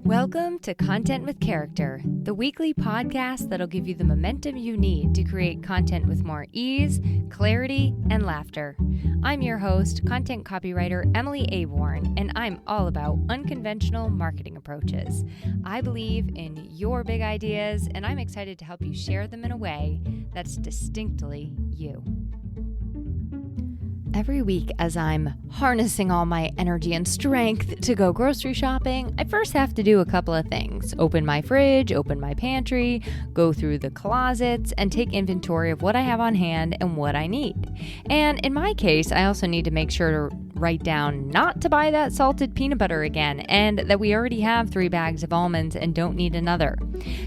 Welcome to Content with Character, the weekly podcast that'll give you the momentum you need to create content with more ease, clarity, and laughter. I'm your host, content copywriter Emily Aborn, and I'm all about unconventional marketing approaches. I believe in your big ideas, and I'm excited to help you share them in a way that's distinctly you. Every week, as I'm harnessing all my energy and strength to go grocery shopping, I first have to do a couple of things. Open my fridge, open my pantry, go through the closets, and take inventory of what I have on hand and what I need. And in my case, I also need to make sure to write down not to buy that salted peanut butter again, and that we already have 3 bags of almonds and don't need another.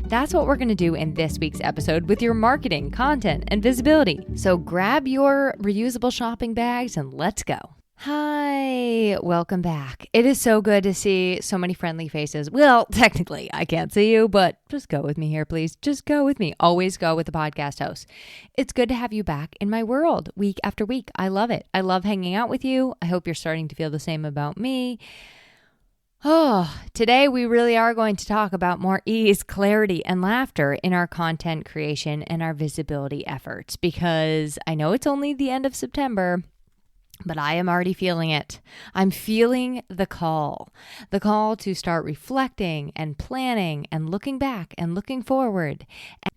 That's what we're going to do in this week's episode with your marketing, content, and visibility. So grab your reusable shopping bags and let's go. Hi, welcome back. It is so good to see so many friendly faces. Well, technically, I can't see you, but just go with me here, please. Just go with me. Always go with the podcast host. It's good to have you back in my world week after week. I love it. I love hanging out with you. I hope you're starting to feel the same about me. Oh, today we really are going to talk about more ease, clarity, and laughter in our content creation and our visibility efforts, because I know it's only the end of September, but I am already feeling it. I'm feeling the call to start reflecting and planning and looking back and looking forward.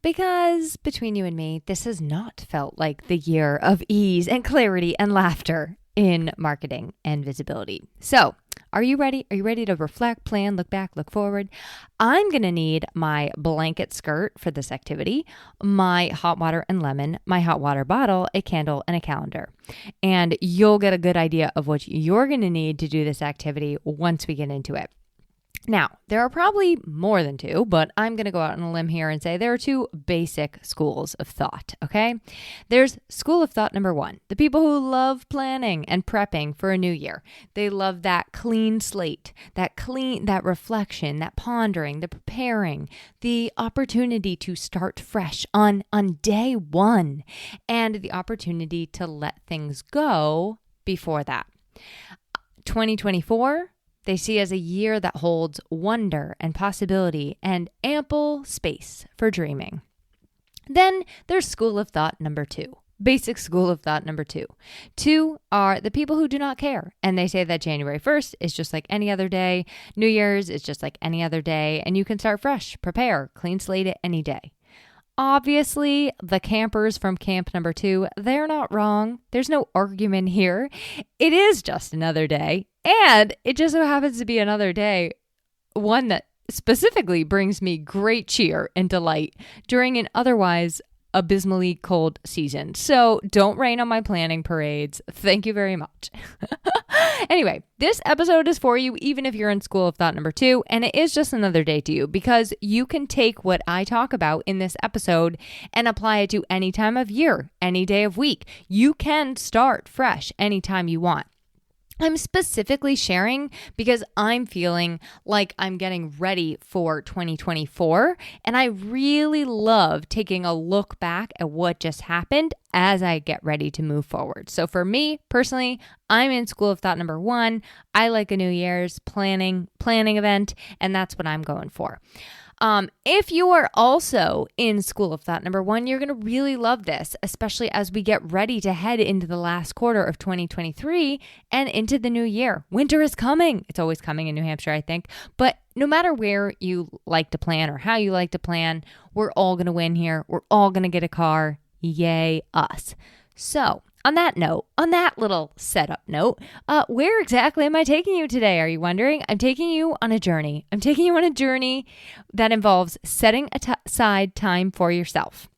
Because between you and me, this has not felt like the year of ease and clarity and laughter in marketing and visibility. So, are you ready? Are you ready to reflect, plan, look back, look forward? I'm going to need my blanket skirt for this activity, my hot water and lemon, my hot water bottle, a candle, and a calendar. And you'll get a good idea of what you're going to need to do this activity once we get into it. Now, there are probably more than 2, but I'm going to go out on a limb here and say there are 2 basic schools of thought, okay? There's school of thought number 1, the people who love planning and prepping for a new year. They love that clean slate, that reflection, that pondering, the preparing, the opportunity to start fresh on day 1, and the opportunity to let things go before that. 2024, they see as a year that holds wonder and possibility and ample space for dreaming. Then there's school of thought number 2. Basic school of thought number 2. 2 are the people who do not care. And they say that January 1st is just like any other day. New Year's is just like any other day. And you can start fresh, prepare, clean slate it any day. Obviously, the campers from camp number 2, they're not wrong. There's no argument here. It is just another day. And it just so happens to be another day, one that specifically brings me great cheer and delight during an otherwise abysmally cold season. So don't rain on my planning parades. Thank you very much. Anyway, this episode is for you even if you're in school of thought number 2, and it is just another day to you, because you can take what I talk about in this episode and apply it to any time of year, any day of week. You can start fresh anytime you want. I'm specifically sharing because I'm feeling like I'm getting ready for 2024, and I really love taking a look back at what just happened as I get ready to move forward. So for me personally, I'm in school of thought number 1. I like a New Year's planning event, and that's what I'm going for. If you are also in school of thought number 1, you're going to really love this, especially as we get ready to head into the last quarter of 2023 and into the new year. Winter is coming. It's always coming in New Hampshire, I think. But no matter where you like to plan or how you like to plan, we're all going to win here. We're all going to get a car. Yay, us. So, on that little setup note, where exactly am I taking you today? Are you wondering? I'm taking you on a journey. I'm taking you on a journey that involves setting aside time for yourself.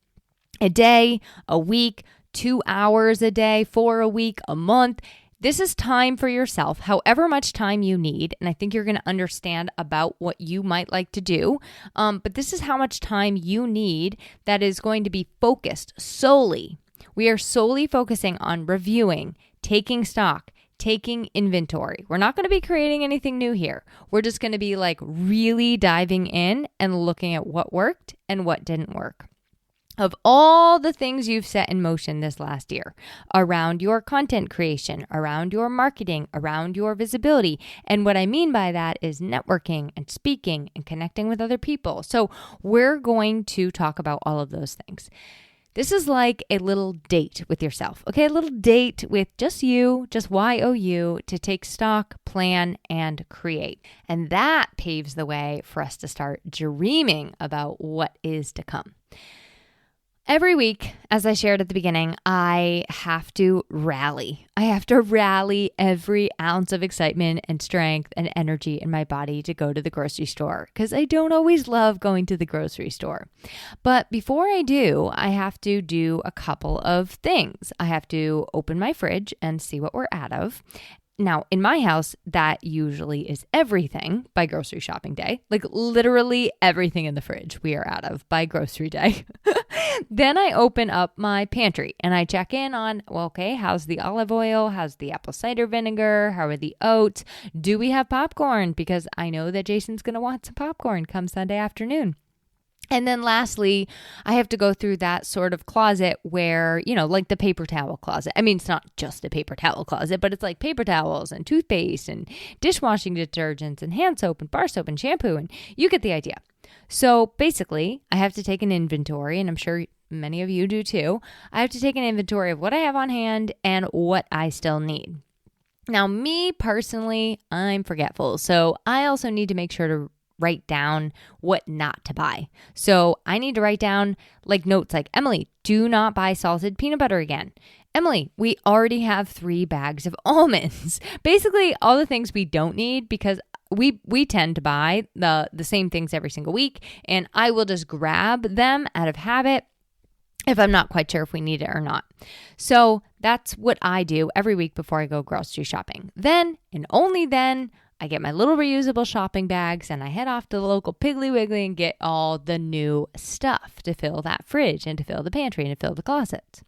A day, a week, 2 hours a day, 4 a week, a month. This is time for yourself, however much time you need. And I think you're going to understand about what you might like to do. But this is how much time you need that is going to be focused solely. We are solely focusing on reviewing, taking stock, taking inventory. We're not going to be creating anything new here. We're just going to be like really diving in and looking at what worked and what didn't work. of all the things you've set in motion this last year around your content creation, around your marketing, around your visibility. And what I mean by that is networking and speaking and connecting with other people. So we're going to talk about all of those things. This is like a little date with yourself, okay? A little date with just you, just YOU, to take stock, plan, and create. And that paves the way for us to start dreaming about what is to come. Every week, as I shared at the beginning, I have to rally. I have to rally every ounce of excitement and strength and energy in my body to go to the grocery store because I don't always love going to the grocery store. But before I do, I have to do a couple of things. I have to open my fridge and see what we're out of. Now, in my house, that usually is everything by grocery shopping day. Like literally everything in the fridge we are out of by grocery day. Then I open up my pantry and I check in on, well, okay, how's the olive oil? How's the apple cider vinegar? How are the oats? Do we have popcorn? Because I know that Jason's going to want some popcorn come Sunday afternoon. And then lastly, I have to go through that sort of closet where, like the paper towel closet. I mean, it's not just a paper towel closet, but it's like paper towels and toothpaste and dishwashing detergents and hand soap and bar soap and shampoo. And you get the idea. So basically, I have to take an inventory, and I'm sure many of you do too. I have to take an inventory of what I have on hand and what I still need. Now, me personally, I'm forgetful. So I also need to make sure to write down what not to buy. So I need to write down like notes like, Emily, do not buy salted peanut butter again. Emily, we already have 3 bags of almonds. Basically, all the things we don't need because we tend to buy the same things every single week, and I will just grab them out of habit if I'm not quite sure if we need it or not. So that's what I do every week before I go grocery shopping. Then, and only then, I get my little reusable shopping bags and I head off to the local Piggly Wiggly and get all the new stuff to fill that fridge and to fill the pantry and to fill the closets.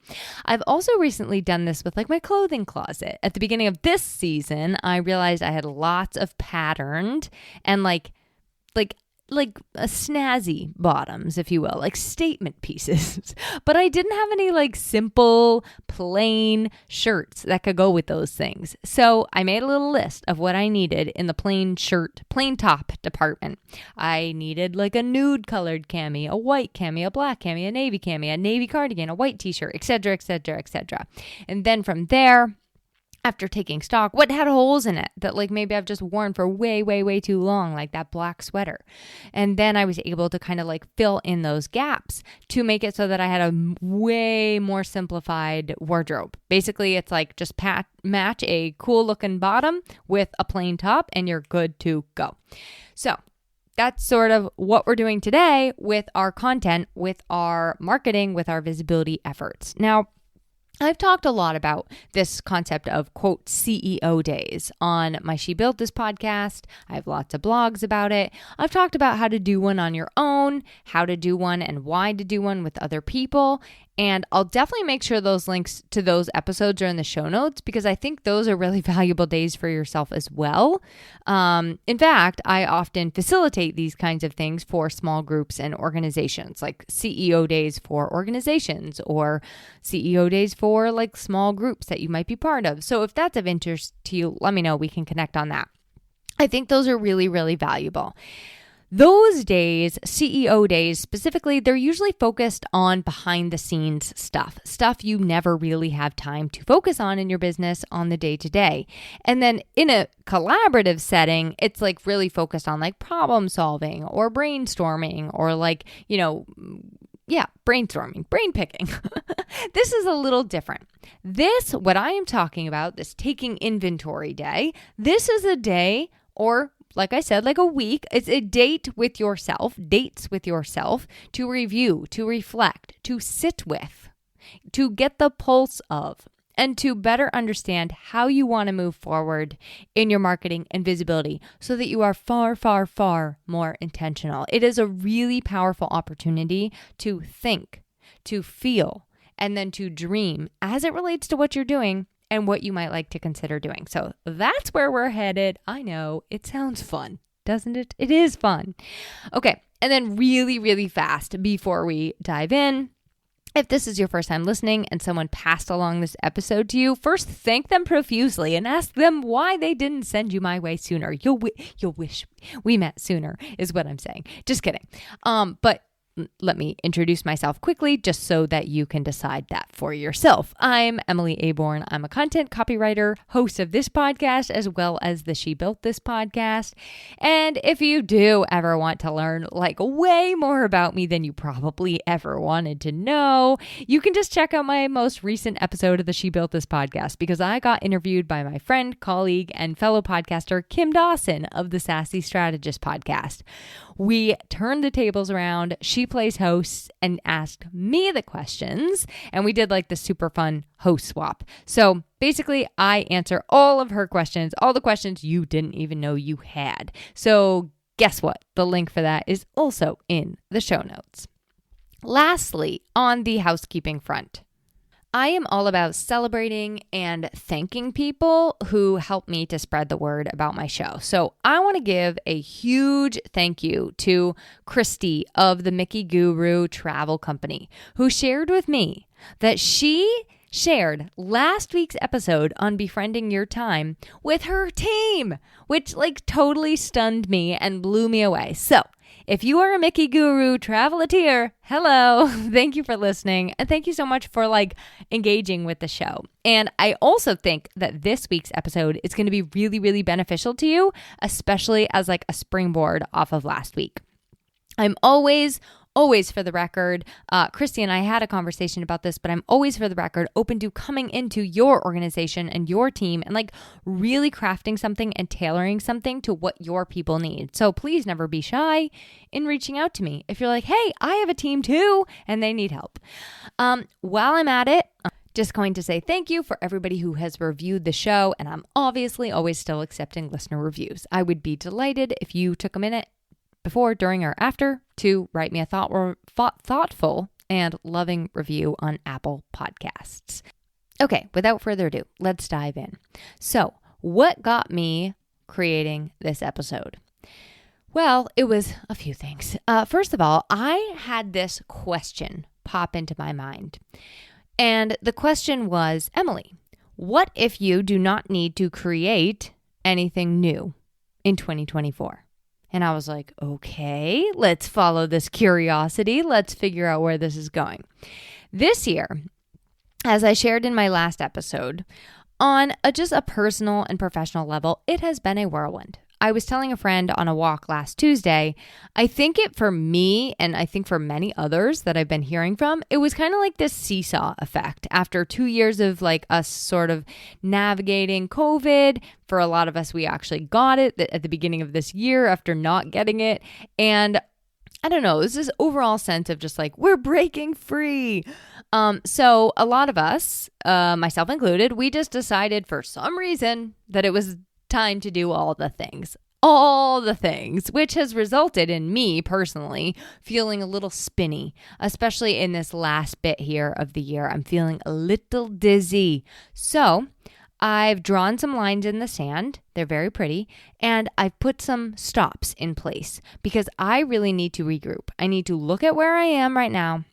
I've also recently done this with like my clothing closet. At the beginning of this season, I realized I had lots of patterned and like snazzy bottoms, if you will, like statement pieces. But I didn't have any like simple, plain shirts that could go with those things. So I made a little list of what I needed in the plain top department. I needed like a nude colored cami, a white cami, a black cami, a navy cardigan, a white t-shirt, etc., etc., etc. And then from there, after taking stock, what had holes in it that like maybe I've just worn for way, way, way too long, like that black sweater. And then I was able to kind of like fill in those gaps to make it so that I had a way more simplified wardrobe. Basically, it's like just match a cool looking bottom with a plain top and you're good to go. So that's sort of what we're doing today with our content, with our marketing, with our visibility efforts. Now, I've talked a lot about this concept of, quote, CEO days on my She Built This podcast. I have lots of blogs about it. I've talked about how to do one on your own, how to do one and why to do one with other people. And I'll definitely make sure those links to those episodes are in the show notes because I think those are really valuable days for yourself as well. In fact, I often facilitate these kinds of things for small groups and organizations, like CEO days for organizations or CEO days for like small groups that you might be part of. So if that's of interest to you, let me know. We can connect on that. I think those are really, really valuable. Those days, CEO days specifically, they're usually focused on behind the scenes stuff you never really have time to focus on in your business on the day to day. And then in a collaborative setting, it's like really focused on like problem solving or brainstorming or like, brainstorming, brain picking. This is a little different. What I am talking about, this taking inventory day, this is a day or like I said, like a week. It's a dates with yourself to review, to reflect, to sit with, to get the pulse of, and to better understand how you want to move forward in your marketing and visibility so that you are far, far, far more intentional. It is a really powerful opportunity to think, to feel, and then to dream as it relates to what you're doing and what you might like to consider doing. So that's where we're headed. I know, it sounds fun, doesn't it? It is fun. Okay, and then really, really fast before we dive in, If this is your first time listening and someone passed along this episode to you, first thank them profusely and ask them why they didn't send you my way sooner. You'll wish we met sooner is what I'm saying. Just kidding. But let me introduce myself quickly just so that you can decide that for yourself. I'm Emily Aborn. I'm a content copywriter, host of this podcast, as well as the She Built This podcast. And if you do ever want to learn like way more about me than you probably ever wanted to know, you can just check out my most recent episode of the She Built This podcast, because I got interviewed by my friend, colleague, and fellow podcaster, Kim Dawson of the Sassy Strategist podcast. We turned the tables around. She plays host and asked me the questions, and we did like the super fun host swap. So basically, I answer all of her questions, all the questions you didn't even know you had. So guess what? The link for that is also in the show notes. Lastly, on the housekeeping front, I am all about celebrating and thanking people who help me to spread the word about my show. So I want to give a huge thank you to Christy of the Mickey Guru Travel Company, who shared with me that she shared last week's episode on befriending your time with her team, which like totally stunned me and blew me away. So if you are a Mickey Guru travelatier, hello, thank you for listening. And thank you so much for like engaging with the show. And I also think that this week's episode is going to be really, really beneficial to you, especially as like a springboard off of last week. I'm always for the record, Christy and I had a conversation about this, but I'm always for the record open to coming into your organization and your team and like really crafting something and tailoring something to what your people need. So please never be shy in reaching out to me. If you're like, hey, I have a team too, and they need help. While I'm at it, just going to say thank you for everybody who has reviewed the show, and I'm obviously always still accepting listener reviews. I would be delighted if you took a minute before, during, or after to write me a thoughtful and loving review on Apple Podcasts. Okay, without further ado, let's dive in. So, what got me creating this episode? Well, it was a few things. First of all, I had this question pop into my mind. And the question was, Emily, what if you do not need to create anything new in 2024? And I was like, okay, let's follow this curiosity. Let's figure out where this is going. This year, as I shared in my last episode, on just a personal and professional level, it has been a whirlwind. I was telling a friend on a walk last Tuesday, I think it for me, and I think for many others that I've been hearing from, it was kind of like this seesaw effect. After 2 years of like us sort of navigating COVID, for a lot of us, we actually got it at the beginning of this year after not getting it. And I don't know, it was this overall sense of just like, we're breaking free. So a lot of us, myself included, we just decided for some reason that it was time to do all the things, which has resulted in me personally feeling a little spinny, especially in this last bit here of the year. I'm feeling a little dizzy. So I've drawn some lines in the sand. They're very pretty. And I've put some stops in place because I really need to regroup. I need to look at where I am right now,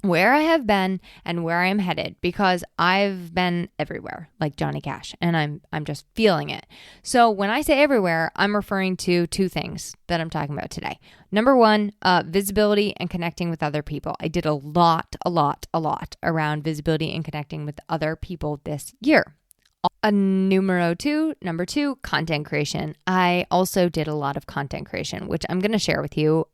where I have been, and where I'm headed, because I've been everywhere like Johnny Cash, and I'm just feeling it. So when I say everywhere, I'm referring to two things that I'm talking about today. Number one, visibility and connecting with other people. I did a lot around visibility and connecting with other people this year. Number two, content creation. I also did a lot of content creation, which I'm going to share with you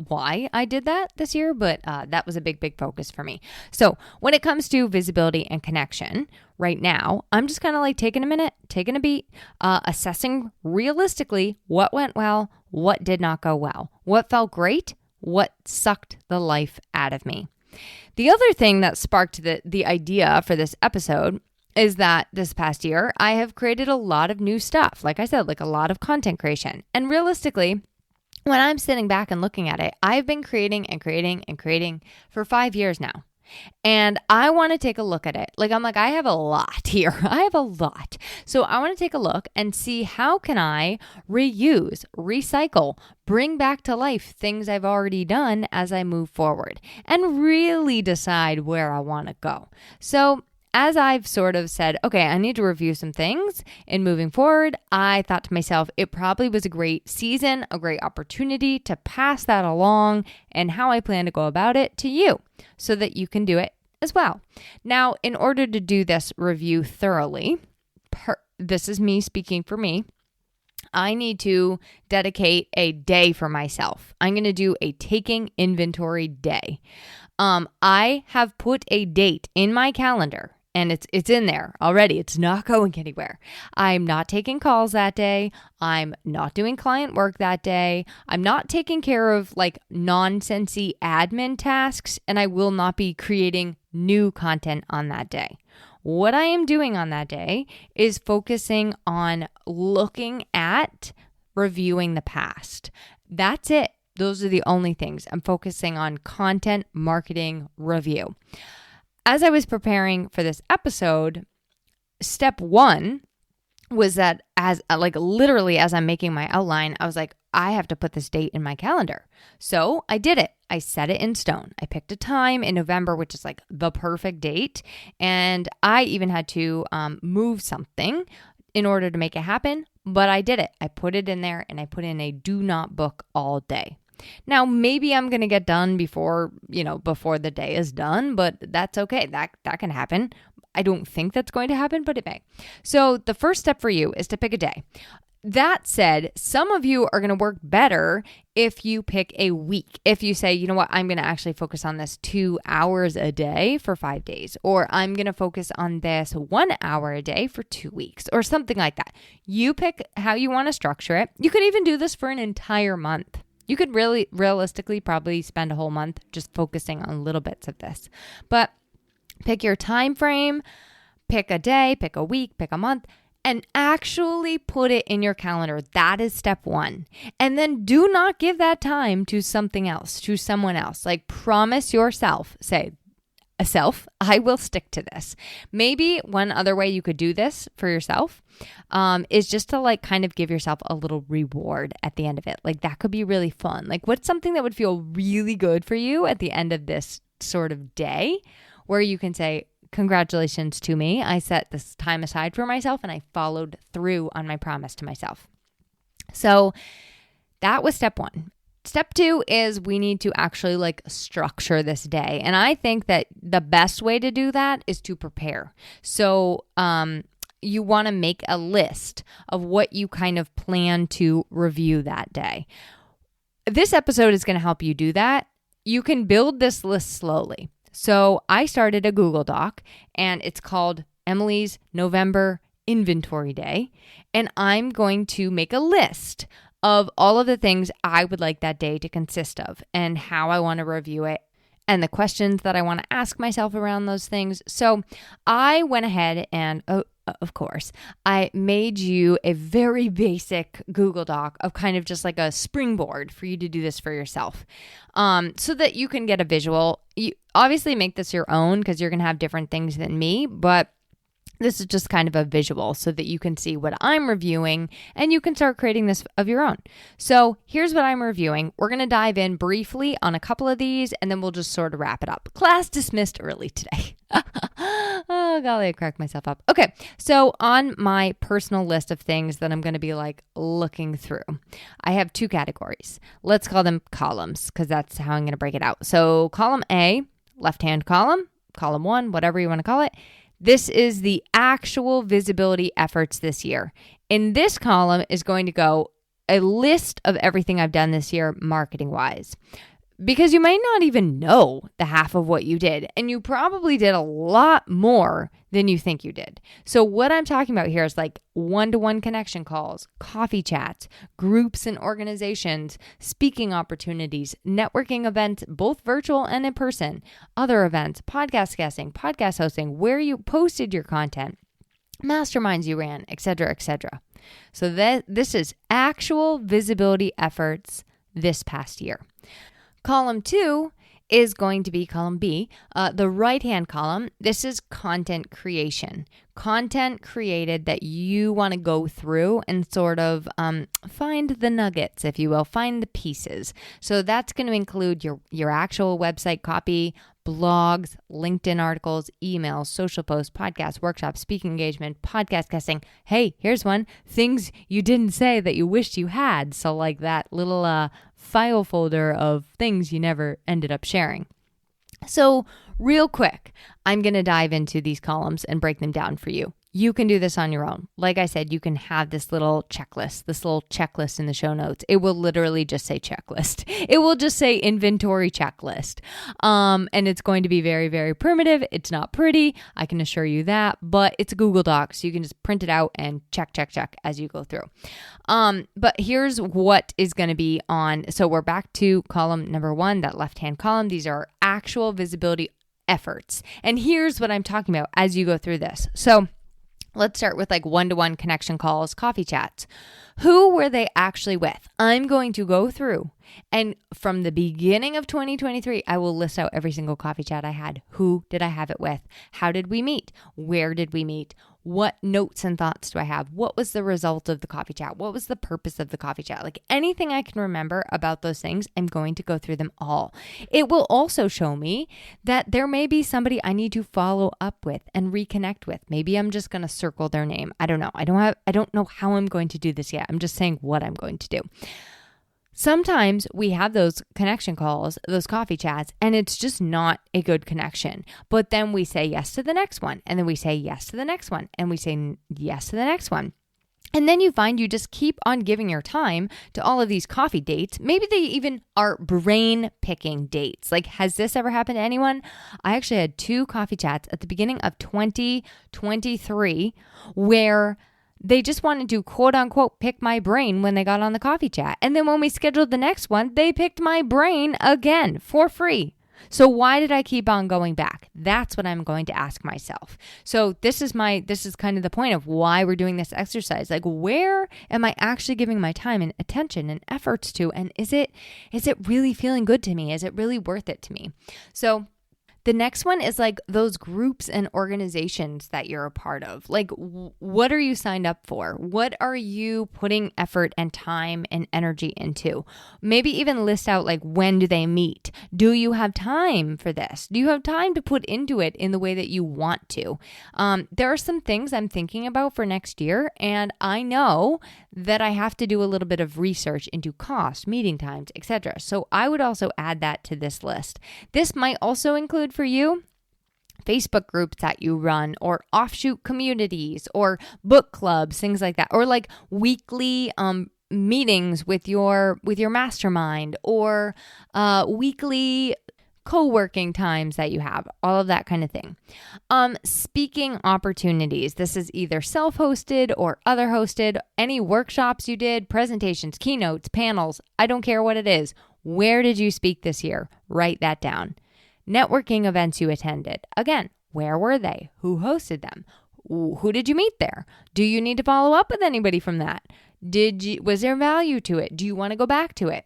why I did that this year, but that was a big focus for me. So when it comes to visibility and connection, right now, I'm just kind of like taking a minute, taking a beat, assessing realistically what went well, what did not go well, what felt great, what sucked the life out of me. The other thing that sparked the idea for this episode is that this past year, I have created a lot of new stuff. Like I said, like a lot of content creation. And realistically, when I'm sitting back and looking at it, I've been creating for 5 years now. And I want to take a look at it. I have a lot here. I have a lot. So I want to take a look and see how can I reuse, recycle, bring back to life things I've already done as I move forward and really decide where I want to go. So as I've sort of said, okay, I need to review some things in moving forward, I thought to myself, it probably was a great season, a great opportunity to pass that along and how I plan to go about it to you so that you can do it as well. Now, in order to do this review thoroughly, this is me speaking for me, I need to dedicate a day for myself. I'm going to do a taking inventory day. I have put a date in my calendar. And it's in there already. It's not going anywhere. I'm not taking calls that day. I'm not doing client work that day. I'm not taking care of nonsensy admin tasks, and I will not be creating new content on that day. What I am doing on that day is focusing on looking at reviewing the past. That's it. Those are the only things. I'm focusing on content marketing review. As I was preparing for this episode, step one was that literally as I'm making my outline, I was like, I have to put this date in my calendar. So I did it. I set it in stone. I picked a time in November, which is the perfect date. And I even had to move something in order to make it happen, but I did it. I put it in there and I put in a do not book all day. Now, maybe I'm going to get done before the day is done, but that's okay. That can happen. I don't think that's going to happen, but it may. So the first step for you is to pick a day. That said, some of you are going to work better if you pick a week. If you say, you know what, I'm going to actually focus on this 2 hours a day for 5 days, or I'm going to focus on this 1 hour a day for 2 weeks, or something like that. You pick how you want to structure it. You could even do this for an entire month. You could really realistically probably spend a whole month just focusing on little bits of this. But pick your time frame, pick a day, pick a week, pick a month, and actually put it in your calendar. That is step one. And then do not give that time to something else, to someone else. Promise yourself, say, self, I will stick to this. Maybe one other way you could do this for yourself is just to kind of give yourself a little reward at the end of it. That could be really fun. What's something that would feel really good for you at the end of this sort of day where you can say, congratulations to me. I set this time aside for myself and I followed through on my promise to myself. So that was step one. Step two is we need to actually structure this day. And I think that the best way to do that is to prepare. So you want to make a list of what you kind of plan to review that day. This episode is going to help you do that. You can build this list slowly. So I started a Google Doc and it's called Emily's November Inventory Day. And I'm going to make a list of all of the things I would like that day to consist of and how I want to review it and the questions that I want to ask myself around those things. So I went ahead and, of course, I made you a very basic Google Doc of kind of just a springboard for you to do this for yourself so that you can get a visual. You obviously make this your own because you're going to have different things than me, but this is just kind of a visual so that you can see what I'm reviewing and you can start creating this of your own. So here's what I'm reviewing. We're going to dive in briefly on a couple of these and then we'll just sort of wrap it up. Class dismissed early today. Oh, golly, I cracked myself up. Okay, so on my personal list of things that I'm going to be looking through, I have 2 categories. Let's call them columns because that's how I'm going to break it out. So column A, left-hand column 1, whatever you want to call it. This is the actual visibility efforts this year. In this column is going to go a list of everything I've done this year marketing-wise. Because you might not even know the half of what you did. And you probably did a lot more than you think you did. So what I'm talking about here is one-to-one connection calls, coffee chats, groups and organizations, speaking opportunities, networking events, both virtual and in person, other events, podcast guesting, podcast hosting, where you posted your content, masterminds you ran, etc., etc. So this is actual visibility efforts this past year. Column 2 is going to be column B. The right-hand column, this is content creation. Content created that you want to go through and sort of find the nuggets, if you will, find the pieces. So that's going to include your actual website copy, blogs, LinkedIn articles, emails, social posts, podcasts, workshops, speaking engagement, podcast guesting. Hey, here's one. Things you didn't say that you wished you had. So like that little file folder of things you never ended up sharing. So real quick, I'm going to dive into these columns and break them down for you. You can do this on your own. Like I said, you can have this little checklist in the show notes. It will literally just say checklist. It will just say inventory checklist. And it's going to be very, very primitive. It's not pretty. I can assure you that, but it's a Google Doc. So you can just print it out and check as you go through. But here's what is going to be on. So we're back to column number 1, that left-hand column. These are actual visibility efforts. And here's what I'm talking about as you go through this. So let's start with like one-to-one connection calls, coffee chats. Who were they actually with? I'm going to go through, and from the beginning of 2023, I will list out every single coffee chat I had. Who did I have it with? How did we meet? Where did we meet? What notes and thoughts do I have? What was the result of the coffee chat? What was the purpose of the coffee chat? Like anything I can remember about those things, I'm going to go through them all. It will also show me that there may be somebody I need to follow up with and reconnect with. Maybe I'm just going to circle their name. I don't know. I don't know how I'm going to do this yet. I'm just saying what I'm going to do. Sometimes we have those connection calls, those coffee chats, and it's just not a good connection. But then we say yes to the next one, and then we say yes to the next one, and we say yes to the next one. And then you find you just keep on giving your time to all of these coffee dates. Maybe they even are brain picking dates. Like, has this ever happened to anyone? I actually had 2 coffee chats at the beginning of 2023 where they just wanted to quote unquote pick my brain when they got on the coffee chat. And then when we scheduled the next one, they picked my brain again for free. So why did I keep on going back? That's what I'm going to ask myself. So this is kind of the point of why we're doing this exercise. Like, where am I actually giving my time and attention and efforts to? And is it really feeling good to me? Is it really worth it to me? So the next one is like those groups and organizations that you're a part of. Like, what are you signed up for? What are you putting effort and time and energy into? Maybe even list out like, when do they meet? Do you have time for this? Do you have time to put into it in the way that you want to? There are some things I'm thinking about for next year, and I know that I have to do a little bit of research into cost, meeting times, etc. So I would also add that to this list. This might also include for you Facebook groups that you run, or offshoot communities, or book clubs, things like that, or like weekly meetings with your mastermind, or weekly co-working times that you have, all of that kind of thing. Speaking opportunities. This is either self-hosted or other hosted. Any workshops you did, presentations, keynotes, panels, I don't care what it is. Where did you speak this year? Write that down. Networking events you attended. Again, where were they? Who hosted them? Who did you meet there? Do you need to follow up with anybody from that? Was there value to it? Do you want to go back to it?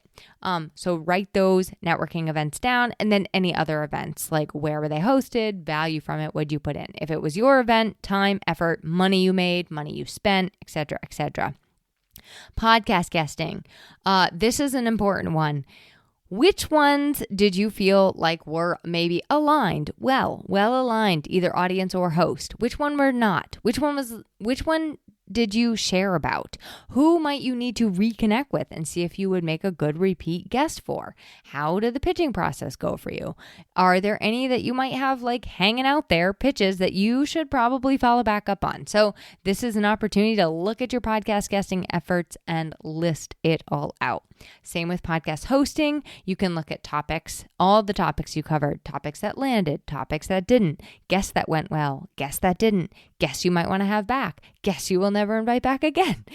So write those networking events down, and then any other events, like where were they hosted, value from it, what'd you put in? If it was your event, time, effort, money you made, money you spent, etc., etc. Podcast guesting. This is an important one. Which ones did you feel like were maybe aligned? Well aligned, either audience or host. Which one were not? Which one did you share about? Who might you need to reconnect with and see if you would make a good repeat guest for? How did the pitching process go for you? Are there any that you might have like hanging out there, pitches that you should probably follow back up on? So this is an opportunity to look at your podcast guesting efforts and list it all out. Same with podcast hosting. You can look at topics, all the topics you covered, topics that landed, topics that didn't, guests that went well, guests that didn't, guests you might want to have back, guests you will never invite back again.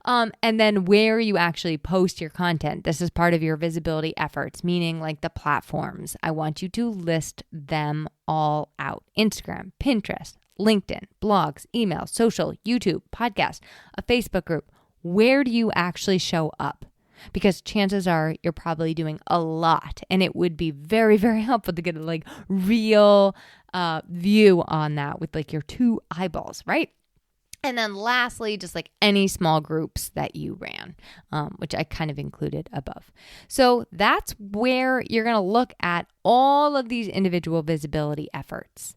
And then where you actually post your content. This is part of your visibility efforts, meaning like the platforms. I want you to list them all out. Instagram, Pinterest, LinkedIn, blogs, email, social, YouTube, podcast, a Facebook group. Where do you actually show up? because chances are you're probably doing a lot, and it would be very, very helpful to get a like real view on that with like your two eyeballs, right? And then lastly, just like any small groups that you ran, which I kind of included above. So that's where you're going to look at all of these individual visibility efforts.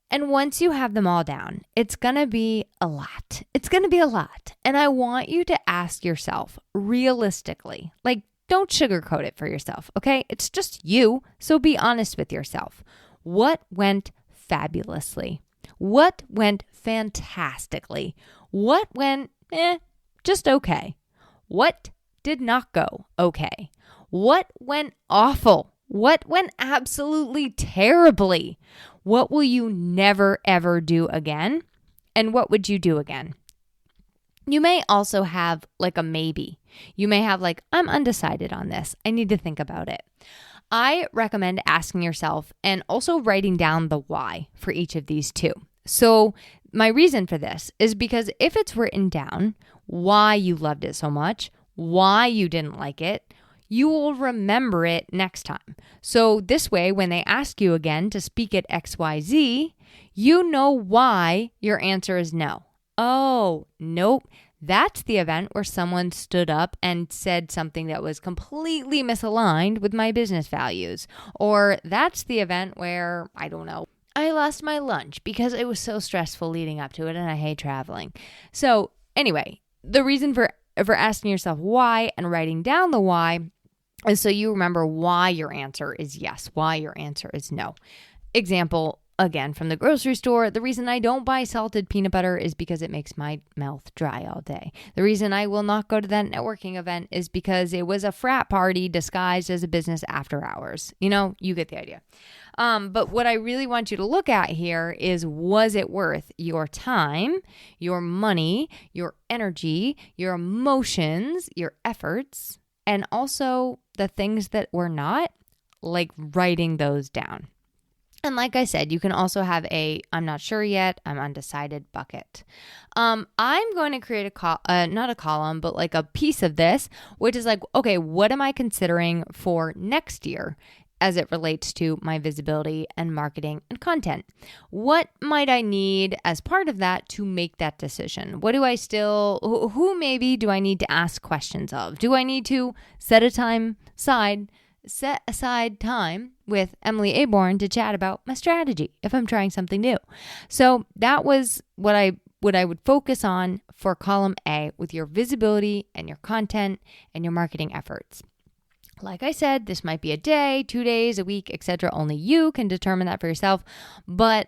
And once you have them all down, it's going to be a lot. It's going to be a lot. And I want you to ask yourself realistically, like don't sugarcoat it for yourself, okay? It's just you, so be honest with yourself. What went fabulously? What went fantastically? What went just okay? What did not go okay? What went awful? What went absolutely terribly? What will you never, ever do again? And what would you do again? You may also have like a maybe. You may have like, I'm undecided on this. I need to think about it. I recommend asking yourself and also writing down the why for each of these two. So my reason for this is because if it's written down, why you loved it so much, why you didn't like it, you will remember it next time. So this way, when they ask you again to speak at XYZ, you know why your answer is no. Oh, nope. That's the event where someone stood up and said something that was completely misaligned with my business values. Or that's the event where, I don't know, I lost my lunch because it was so stressful leading up to it and I hate traveling. So anyway, the reason for asking yourself why and writing down the why is so you remember why your answer is yes, why your answer is no. Example, again, from the grocery store, the reason I don't buy salted peanut butter is because it makes my mouth dry all day. The reason I will not go to that networking event is because it was a frat party disguised as a business after hours. You know, you get the idea. But what I really want you to look at here is, was it worth your time, your money, your energy, your emotions, your efforts, and also the things that were not, like writing those down. And like I said, you can also have a I'm not sure yet, I'm undecided bucket. I'm going to create not a column, but like a piece of this, which is like, okay, what am I considering for next year as it relates to my visibility and marketing and content? What might I need as part of that to make that decision? What do I still, who maybe do I need to ask questions of? Do I need to set aside time with Emily Aborn to chat about my strategy if I'm trying something new? So that was what I would focus on for column A with your visibility and your content and your marketing efforts. Like I said, this might be a day, 2 days, a week, etc. Only you can determine that for yourself. But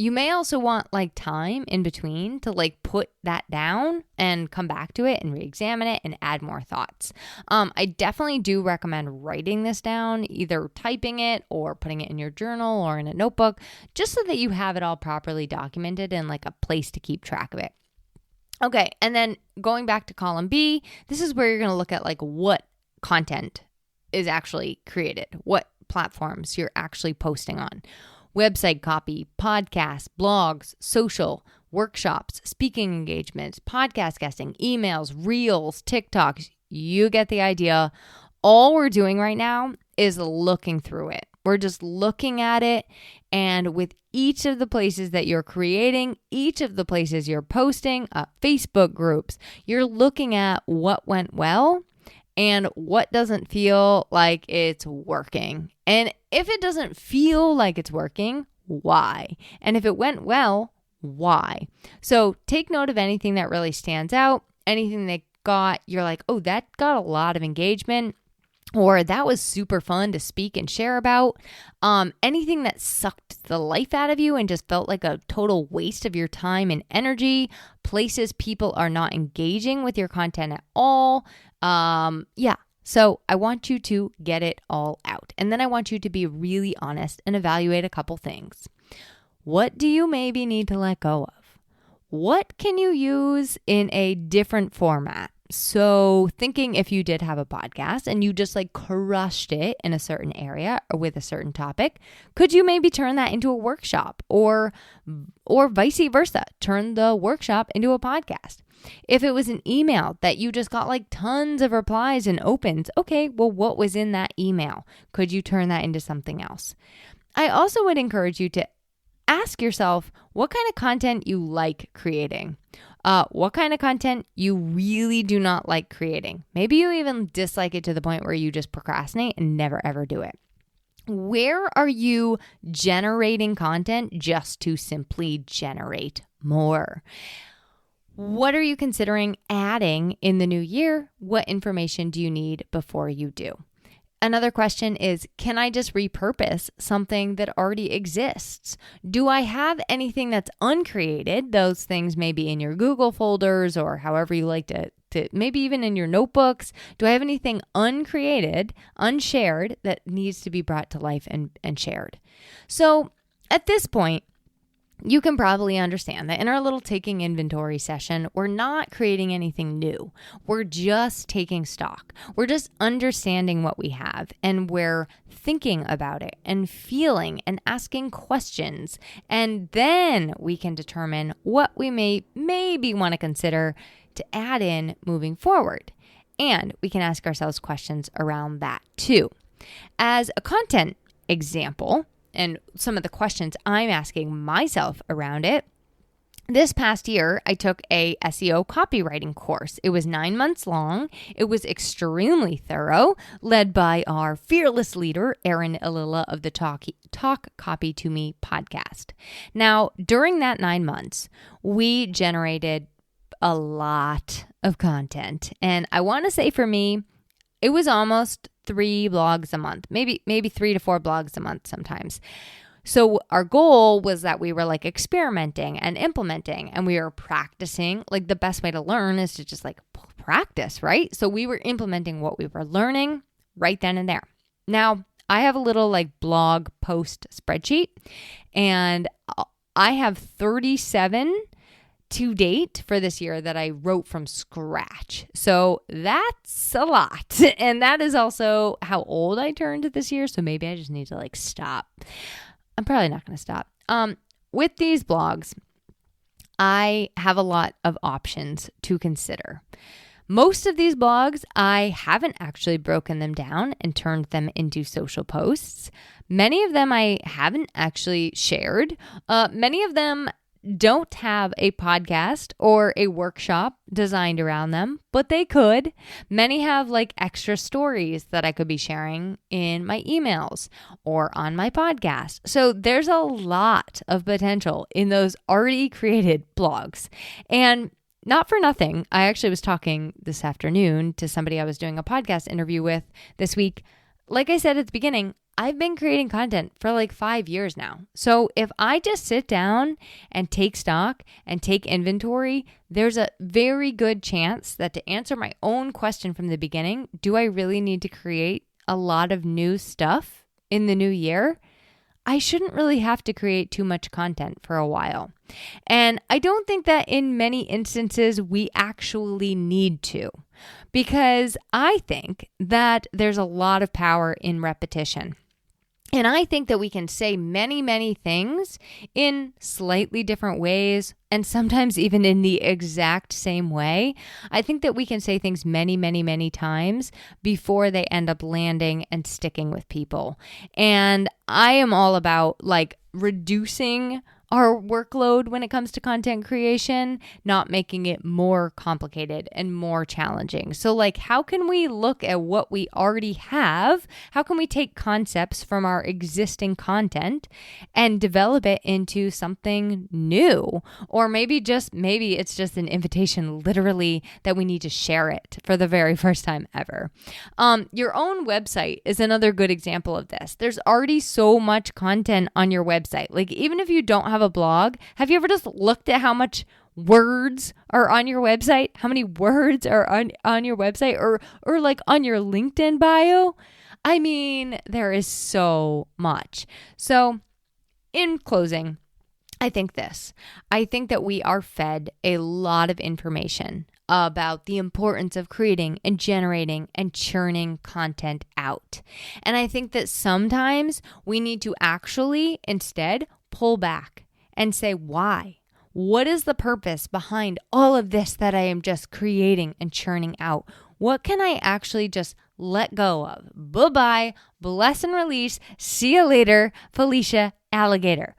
you may also want like time in between to like put that down and come back to it and re-examine it and add more thoughts. I definitely do recommend writing this down, either typing it or putting it in your journal or in a notebook, just so that you have it all properly documented and like a place to keep track of it. Okay, and then going back to column B, this is where you're going to look at like what content is actually created, what platforms you're actually posting on. Website copy, podcasts, blogs, social, workshops, speaking engagements, podcast guesting, emails, reels, TikToks. You get the idea. All we're doing right now is looking through it. We're just looking at it, and with each of the places that you're creating, each of the places you're posting, Facebook groups, you're looking at what went well and what doesn't feel like it's working. And if it doesn't feel like it's working, why? And if it went well, why? So take note of anything that really stands out, anything that you're like, oh, that got a lot of engagement, or that was super fun to speak and share about. Anything that sucked the life out of you and just felt like a total waste of your time and energy, places people are not engaging with your content at all. So I want you to get it all out. And then I want you to be really honest and evaluate a couple things. What do you maybe need to let go of? What can you use in a different format? So thinking if you did have a podcast and you just like crushed it in a certain area or with a certain topic, could you maybe turn that into a workshop or vice versa, turn the workshop into a podcast? If it was an email that you just got like tons of replies and opens, okay, well, what was in that email? Could you turn that into something else? I also would encourage you to ask yourself what kind of content you like creating. What kind of content you really do not like creating. Maybe you even dislike it to the point where you just procrastinate and never ever do it. Where are you generating content just to simply generate more? What are you considering adding in the new year? What information do you need before you do? Another question is, can I just repurpose something that already exists? Do I have anything that's uncreated? Those things may be in your Google folders or however you like to maybe even in your notebooks. Do I have anything uncreated, unshared that needs to be brought to life and shared? So at this point, you can probably understand that in our little taking inventory session, we're not creating anything new. We're just taking stock. We're just understanding what we have, and we're thinking about it and feeling and asking questions. And then we can determine what we maybe want to consider to add in moving forward. And we can ask ourselves questions around that too. As a content example, and some of the questions I'm asking myself around it. This past year, I took a SEO copywriting course. It was 9 months long. It was extremely thorough, led by our fearless leader, Erin Alila of the Talk Copy to Me podcast. Now, during that 9 months, we generated a lot of content. And I want to say for me, it was almost 3 blogs a month, maybe 3 to 4 blogs a month sometimes. So our goal was that we were like experimenting and implementing, and we were practicing. Like the best way to learn is to just like practice, right? So we were implementing what we were learning right then and there. Now, I have a little like blog post spreadsheet, and I have 37 to date for this year that I wrote from scratch. So that's a lot. And that is also how old I turned this year. So maybe I just need to like stop. I'm probably not going to stop. With these blogs, I have a lot of options to consider. Most of these blogs, I haven't actually broken them down and turned them into social posts. Many of them I haven't actually shared. Many of them don't have a podcast or a workshop designed around them, but they could. Many have like extra stories that I could be sharing in my emails or on my podcast. So there's a lot of potential in those already created blogs. And not for nothing, I actually was talking this afternoon to somebody I was doing a podcast interview with this week. Like I said at the beginning, I've been creating content for like 5 years now. So if I just sit down and take stock and take inventory, there's a very good chance that to answer my own question from the beginning, do I really need to create a lot of new stuff in the new year? I shouldn't really have to create too much content for a while. And I don't think that in many instances we actually need to, because I think that there's a lot of power in repetition. And I think that we can say many, many things in slightly different ways, and sometimes even in the exact same way. I think that we can say things many, many, many times before they end up landing and sticking with people. And I am all about like reducing our workload when it comes to content creation, not making it more complicated and more challenging. So like, how can we look at what we already have? How can we take concepts from our existing content and develop it into something new? Or maybe it's just an invitation literally that we need to share it for the very first time ever. Your own website is another good example of this. There's already so much content on your website. Like even if you don't have a blog, have you ever just looked at how much words are on your website? How many words are on your website or like on your LinkedIn bio? I mean, there is so much. So in closing, I think that we are fed a lot of information about the importance of creating and generating and churning content out. And I think that sometimes we need to actually instead pull back and say, why? What is the purpose behind all of this that I am just creating and churning out? What can I actually just let go of? Bye-bye, bless and release, see you later, Felicia Alligator.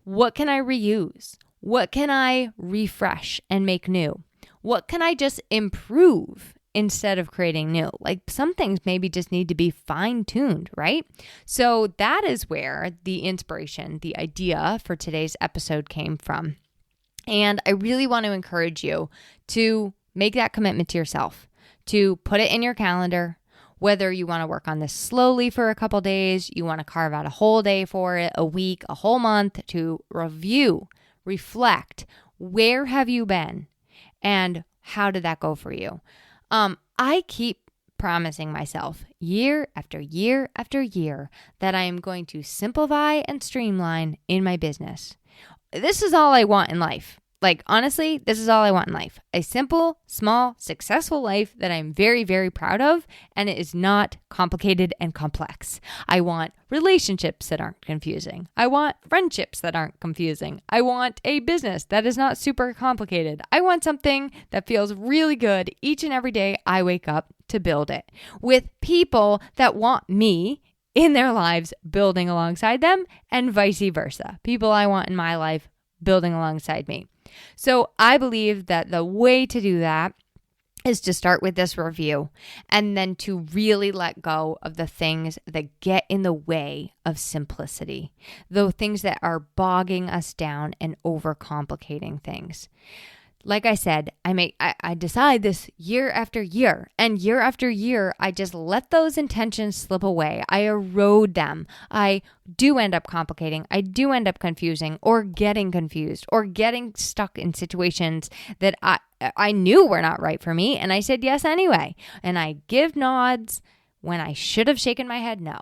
What can I reuse? What can I refresh and make new? What can I just improve instead of creating new? Like some things maybe just need to be fine-tuned, right? So that is where the inspiration, the idea for today's episode came from. And I really want to encourage you to make that commitment to yourself, to put it in your calendar, whether you want to work on this slowly for a couple days, you want to carve out a whole day for it, a week, a whole month, to review, reflect, where have you been and how did that go for you? I keep promising myself year after year after year that I am going to simplify and streamline in my business. This is all I want in life. Like, honestly, this is all I want in life. A simple, small, successful life that I'm very, very proud of, and it is not complicated and complex. I want relationships that aren't confusing. I want friendships that aren't confusing. I want a business that is not super complicated. I want something that feels really good each and every day I wake up to build it, with people that want me in their lives building alongside them, and vice versa. People I want in my life building alongside me. So I believe that the way to do that is to start with this review and then to really let go of the things that get in the way of simplicity, the things that are bogging us down and overcomplicating things. Like I said, I decide this year after year, and year after year, I just let those intentions slip away. I erode them. I do end up complicating. I do end up confusing or getting confused or getting stuck in situations that I knew were not right for me, and I said yes anyway. And I give nods when I should have shaken my head no.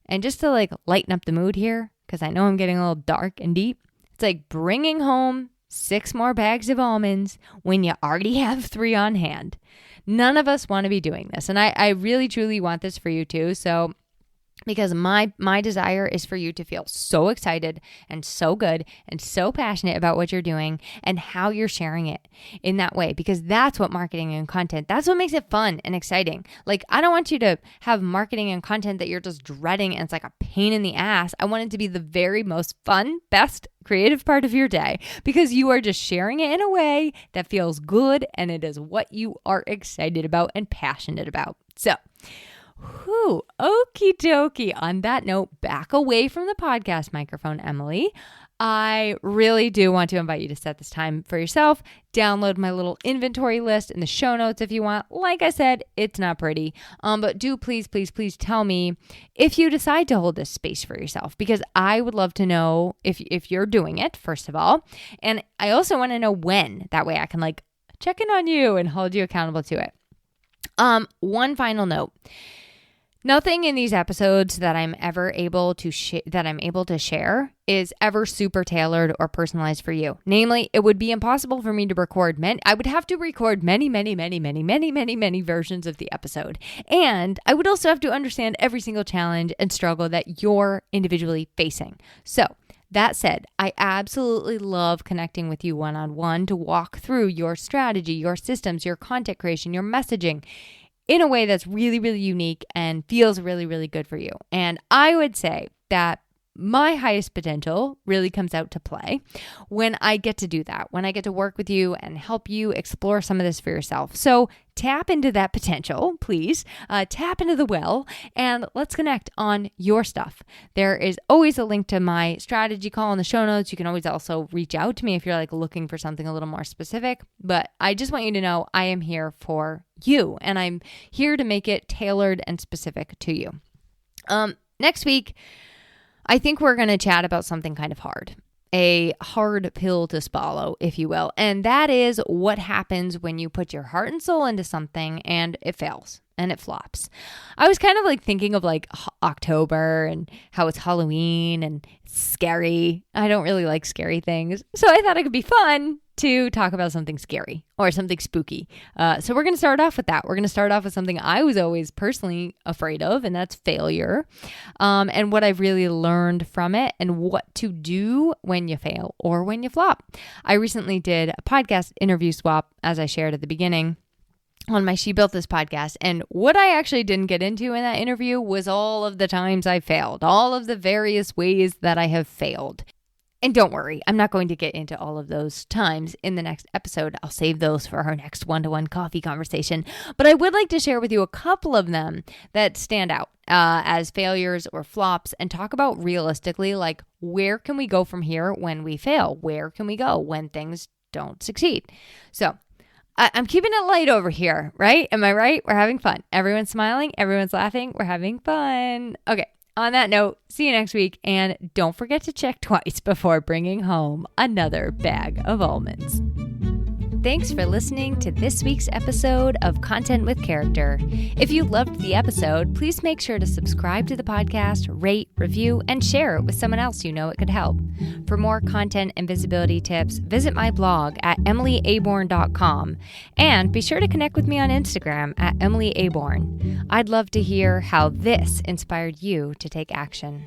And just to like lighten up the mood here, because I know I'm getting a little dark and deep, it's like bringing home 6 more bags of almonds when you already have 3 on hand. None of us want to be doing this. And I really, truly want this for you too. So, because my desire is for you to feel so excited and so good and so passionate about what you're doing and how you're sharing it in that way, because that's what marketing and content, that's what makes it fun and exciting. Like, I don't want you to have marketing and content that you're just dreading and it's like a pain in the ass. I want it to be the very most fun, best, creative part of your day, because you are just sharing it in a way that feels good and it is what you are excited about and passionate about. So, okie dokie. On that note, back away from the podcast microphone, Emily. I really do want to invite you to set this time for yourself. Download my little inventory list in the show notes if you want. Like I said, it's not pretty. But do please, please, please tell me if you decide to hold this space for yourself, because I would love to know if you're doing it, first of all. And I also want to know when. That way I can like check in on you and hold you accountable to it. One final note. Nothing in these episodes that I'm ever able to share is ever super tailored or personalized for you. Namely, it would be impossible for me to record I would have to record many versions of the episode. And I would also have to understand every single challenge and struggle that you're individually facing. So, that said, I absolutely love connecting with you one-on-one to walk through your strategy, your systems, your content creation, your messaging, in a way that's really, really unique and feels really, really good for you. And I would say that my highest potential really comes out to play when I get to do that, when I get to work with you and help you explore some of this for yourself. So tap into that potential, please. Tap into the well and let's connect on your stuff. There is always a link to my strategy call in the show notes. You can always also reach out to me if you're like looking for something a little more specific. But I just want you to know I am here for you and I'm here to make it tailored and specific to you. Next week, I think we're going to chat about something kind of hard, a hard pill to swallow, if you will. And that is what happens when you put your heart and soul into something and it fails and it flops. I was kind of like thinking of like October and how it's Halloween and it's scary. I don't really like scary things. So I thought it could be fun to talk about something scary or something spooky. So we're going to start off with that. We're going to start off with something I was always personally afraid of, and that's failure, and what I've really learned from it and what to do when you fail or when you flop. I recently did a podcast interview swap, as I shared at the beginning, on my She Built This podcast. And what I actually didn't get into in that interview was all of the times I failed, all of the various ways that I have failed. And don't worry, I'm not going to get into all of those times in the next episode. I'll save those for our next one-to-one coffee conversation. But I would like to share with you a couple of them that stand out as failures or flops, and talk about realistically, like, where can we go from here when we fail? Where can we go when things don't succeed? So I'm keeping it light over here, right? Am I right? We're having fun. Everyone's smiling. Everyone's laughing. We're having fun. Okay. On that note, see you next week, and don't forget to check twice before bringing home another bag of almonds. Thanks for listening to this week's episode of Content with Character. If you loved the episode, please make sure to subscribe to the podcast, rate, review, and share it with someone else you know it could help. For more content and visibility tips, visit my blog at emilyaborn.com, and be sure to connect with me on Instagram at emilyaborn. I'd love to hear how this inspired you to take action.